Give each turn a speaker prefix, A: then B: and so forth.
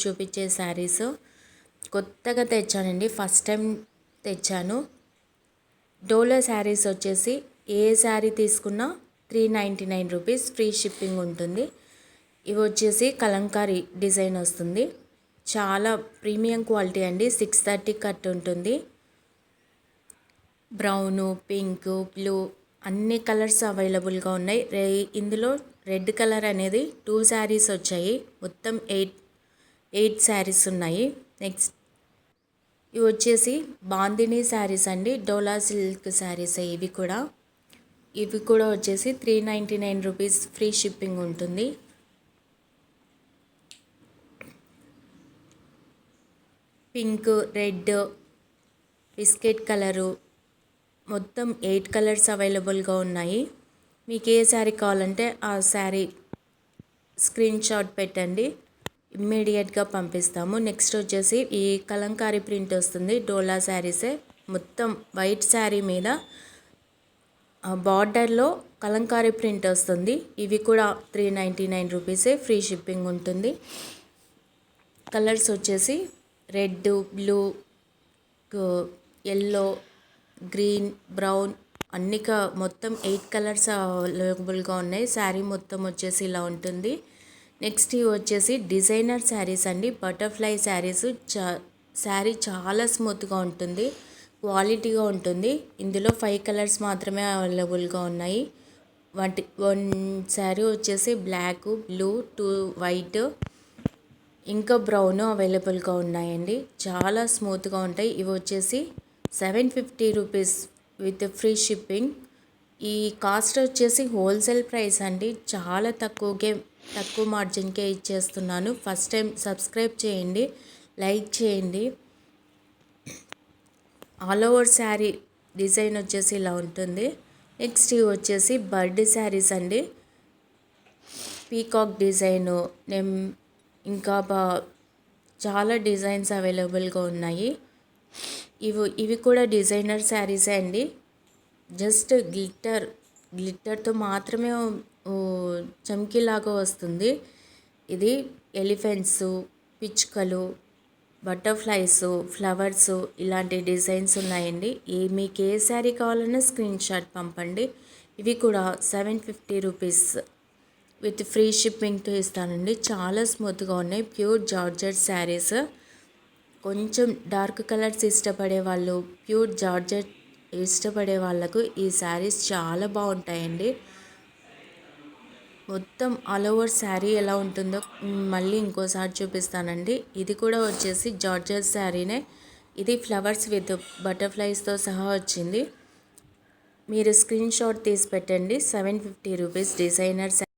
A: చూపించే శారీస్ కొత్తగా తెచ్చానండి, first time తెచ్చాను. డోలా శారీస్ వచ్చేసి ఏ శారీ తీసుకున్నా 399 రూపీస్, ఫ్రీ షిప్పింగ్ ఉంటుంది. ఇవి వచ్చేసి కలంకారీ డిజైన్ వస్తుంది, చాలా ప్రీమియం క్వాలిటీ అండి. 630 కట్ ఉంటుంది. బ్రౌను, పింక్, బ్లూ అన్ని కలర్స్ అవైలబుల్గా ఉన్నాయి. ఇందులో రెడ్ కలర్ అనేది 2 శారీస్ వచ్చాయి, మొత్తం 8 శారీస్ ఉన్నాయి. నెక్స్ట్ ఇవి వచ్చేసి బాందినీ శారీస్ అండి, డోలా సిల్క్ శారీస్. ఇవి కూడా వచ్చేసి 399 రూపీస్, ఫ్రీ షిప్పింగ్ ఉంటుంది. పింక్, రెడ్, బిస్కెట్ కలరు మొత్తం 8 కలర్స్ అవైలబుల్గా ఉన్నాయి. మీకు ఏ శారీ కావాలంటే ఆ శారీ స్క్రీన్ షాట్ పెట్టండి, ఇమ్మీడియట్గా పంపిస్తాము. నెక్స్ట్ వచ్చేసి ఈ కలంకారీ ప్రింట్ వస్తుంది, డోలా శారీసే. మొత్తం వైట్ శారీ మీద బార్డర్లో కలంకారీ ప్రింట్ వస్తుంది. ఇవి కూడా 399 రూపీసే, ఫ్రీ షిప్పింగ్ ఉంటుంది. కలర్స్ వచ్చేసి red, blue, yellow, green, brown మొత్తం 8 కలర్స్ అవైలబుల్గా ఉన్నాయి. శారీ మొత్తం వచ్చేసి ఇలా ఉంటుంది. నెక్స్ట్ ఇవి వచ్చేసి డిజైనర్ శారీస్ అండి, బటర్ఫ్లై శారీస్. శారీ చాలా స్మూత్గా ఉంటుంది, క్వాలిటీగా ఉంటుంది. ఇందులో 5 కలర్స్ మాత్రమే అవైలబుల్గా ఉన్నాయి. వన్ శారీ వచ్చేసి బ్లాక్, బ్లూ, 2 వైట్, ఇంకా బ్రౌన్ అవైలబుల్గా ఉన్నాయండి. చాలా స్మూత్గా ఉంటాయి. ఇవి వచ్చేసి 750 రూపీస్ విత్ ఫ్రీ షిప్పింగ్. ఈ కాస్ట్ వచ్చేసి హోల్సేల్ ప్రైస్ అండి, చాలా తక్కువ మార్జిన్కే ఇచ్చేస్తున్నాను. ఫస్ట్ టైం సబ్స్క్రైబ్ చేయండి, లైక్ చేయండి. ఆల్ ఓవర్ శారీ డిజైన్ వచ్చేసి ఇలా ఉంటుంది. నెక్స్ట్ ఇవి వచ్చేసి బర్డ్ శారీస్ అండి, పీకాక్ డిజైను, ఇంకా చాలా డిజైన్స్ అవైలబుల్గా ఉన్నాయి. ఇవి కూడా డిజైనర్ శారీసే అండి, జస్ట్ గ్లిట్టర్తో మాత్రమే చమ్కీలాగా వస్తుంది. ఇది ఎలిఫెంట్స్, పిచ్చుకలు, బటర్ఫ్లైస్, ఫ్లవర్స్ ఇలాంటి డిజైన్స్ ఉన్నాయండి. మీకు ఏ శారీ కావాలన్నా స్క్రీన్ షాట్ పంపండి. ఇవి కూడా 750 రూపీస్ విత్ ఫ్రీ షిప్పింగ్తో ఇస్తానండి. చాలా స్మూత్గా ఉన్నాయి, ప్యూర్ జార్జెట్ శారీస్. కొంచెం డార్క్ కలర్స్ ఇష్టపడే వాళ్ళు, ప్యూర్ జార్జెట్ ఇష్టపడే వాళ్ళకు ఈ శారీస్ చాలా బాగుంటాయండి. మొత్తం ఆల్ ఓవర్ శారీ ఎలా ఉంటుందో మళ్ళీ ఇంకోసారి చూపిస్తానండి. ఇది కూడా వచ్చేసి జార్జెట్ శారీనే. ఇది ఫ్లవర్స్ విత్ బటర్ఫ్లైస్తో సహా వచ్చింది. మీరు స్క్రీన్ షాట్ తీసి పెట్టండి. 750 రూపీస్ డిజైనర్